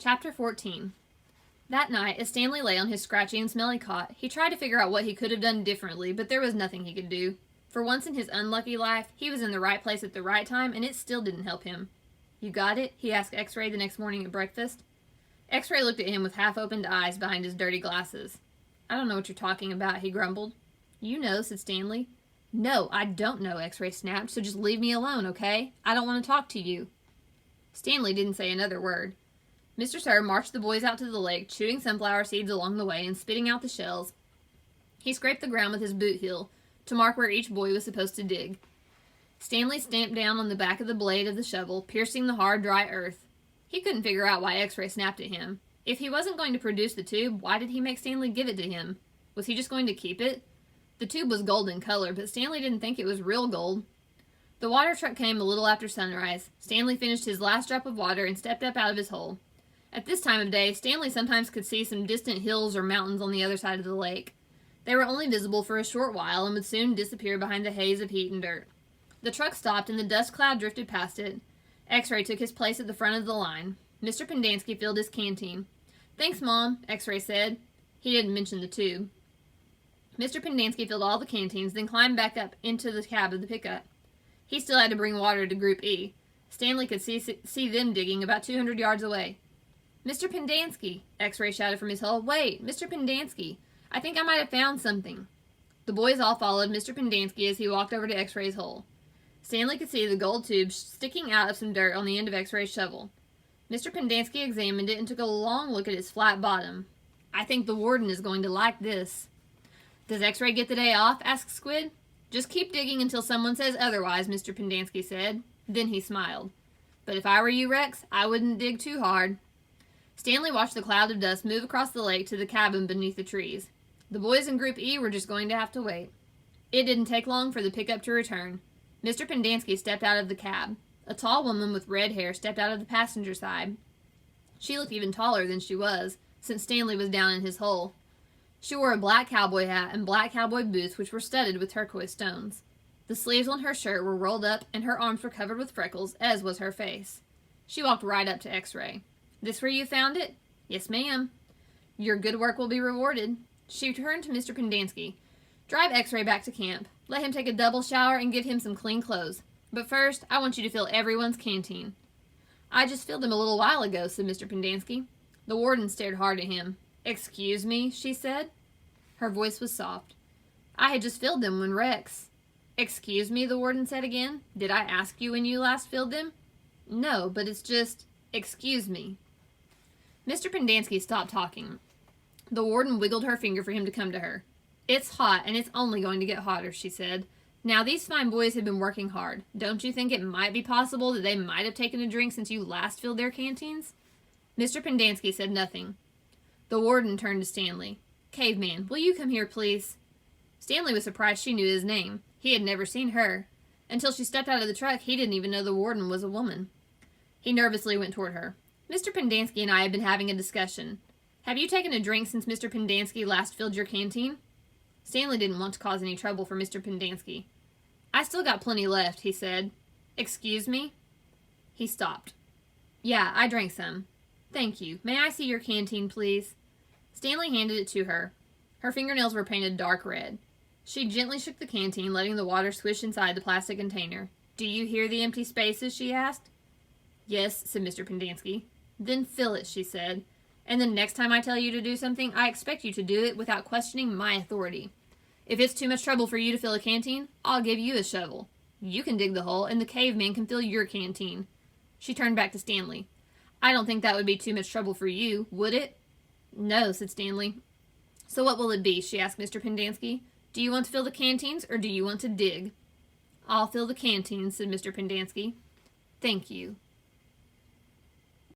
Chapter 14. That night, as Stanley lay on his scratchy and smelly cot, he tried to figure out what he could have done differently, but there was nothing he could do. For once in his unlucky life, he was in the right place at the right time, and it still didn't help him. "You got it?" he asked X-Ray the next morning at breakfast. X-Ray looked at him with half-opened eyes behind his dirty glasses. "I don't know what you're talking about," he grumbled. "You know," said Stanley. "No, I don't know," X-Ray snapped, "so just leave me alone, okay? I don't want to talk to you." Stanley didn't say another word. Mr. Sir marched the boys out to the lake, chewing sunflower seeds along the way and spitting out the shells. He scraped the ground with his boot heel to mark where each boy was supposed to dig. Stanley stamped down on the back of the blade of the shovel, piercing the hard, dry earth. He couldn't figure out why X-Ray snapped at him. If he wasn't going to produce the tube, why did he make Stanley give it to him? Was he just going to keep it? The tube was gold in color, but Stanley didn't think it was real gold. The water truck came a little after sunrise. Stanley finished his last drop of water and stepped up out of his hole. At this time of day, Stanley sometimes could see some distant hills or mountains on the other side of the lake. They were only visible for a short while and would soon disappear behind the haze of heat and dirt. The truck stopped and the dust cloud drifted past it. X-Ray took his place at the front of the line. Mr. Pendanski filled his canteen. "Thanks, Mom," X-Ray said. He didn't mention the tube. Mr. Pendanski filled all the canteens, then climbed back up into the cab of the pickup. He still had to bring water to Group E. Stanley could see them digging about 200 yards away. "Mr. Pendanski," X-Ray shouted from his hole. "Wait, Mr. Pendanski, I think I might have found something." The boys all followed Mr. Pendanski as he walked over to X-Ray's hole. Stanley could see the gold tube sticking out of some dirt on the end of X-Ray's shovel. Mr. Pendanski examined it and took a long look at its flat bottom. "I think the warden is going to like this." "Does X-Ray get the day off?" asked Squid. "Just keep digging until someone says otherwise," Mr. Pendanski said. Then he smiled. "But if I were you, Rex, I wouldn't dig too hard." Stanley watched the cloud of dust move across the lake to the cabin beneath the trees. The boys in Group E were just going to have to wait. It didn't take long for the pickup to return. Mr. Pendanski stepped out of the cab. A tall woman with red hair stepped out of the passenger side. She looked even taller than she was, since Stanley was down in his hole. She wore a black cowboy hat and black cowboy boots which were studded with turquoise stones. The sleeves on her shirt were rolled up and her arms were covered with freckles, as was her face. She walked right up to X-Ray. "This where you found it?" "Yes, ma'am." "Your good work will be rewarded." She turned to Mr. Pendanski. "Drive X-Ray back to camp. Let him take a double shower and give him some clean clothes. But first, I want you to fill everyone's canteen." "I just filled them a little while ago," said Mr. Pendanski. The warden stared hard at him. "Excuse me," she said. Her voice was soft. "I had just filled them when Rex—" "Excuse me," the warden said again. "Did I ask you when you last filled them?" "No, but it's just— excuse me." Mr. Pendanski stopped talking. The warden wiggled her finger for him to come to her. "It's hot, and it's only going to get hotter," she said. "Now, these fine boys have been working hard. Don't you think it might be possible that they might have taken a drink since you last filled their canteens?" Mr. Pendanski said nothing. The warden turned to Stanley. "Caveman, will you come here, please?" Stanley was surprised she knew his name. He had never seen her. Until she stepped out of the truck, he didn't even know the warden was a woman. He nervously went toward her. "Mr. Pendanski and I have been having a discussion. Have you taken a drink since Mr. Pendanski last filled your canteen?" Stanley didn't want to cause any trouble for Mr. Pendanski. "I still got plenty left," he said. "Excuse me?" He stopped. "Yeah, I drank some." "Thank you. May I see your canteen, please?" Stanley handed it to her. Her fingernails were painted dark red. She gently shook the canteen, letting the water swish inside the plastic container. "Do you hear the empty spaces?" she asked. "Yes," said Mr. Pendanski. "Then fill it," she said. "And the next time I tell you to do something, I expect you to do it without questioning my authority. If it's too much trouble for you to fill a canteen, I'll give you a shovel. You can dig the hole, and the caveman can fill your canteen." She turned back to Stanley. "I don't think that would be too much trouble for you, would it?" "No," said Stanley. "So what will it be?" she asked Mr. Pendanski. "Do you want to fill the canteens, or do you want to dig?" "I'll fill the canteens," said Mr. Pendanski. "Thank you."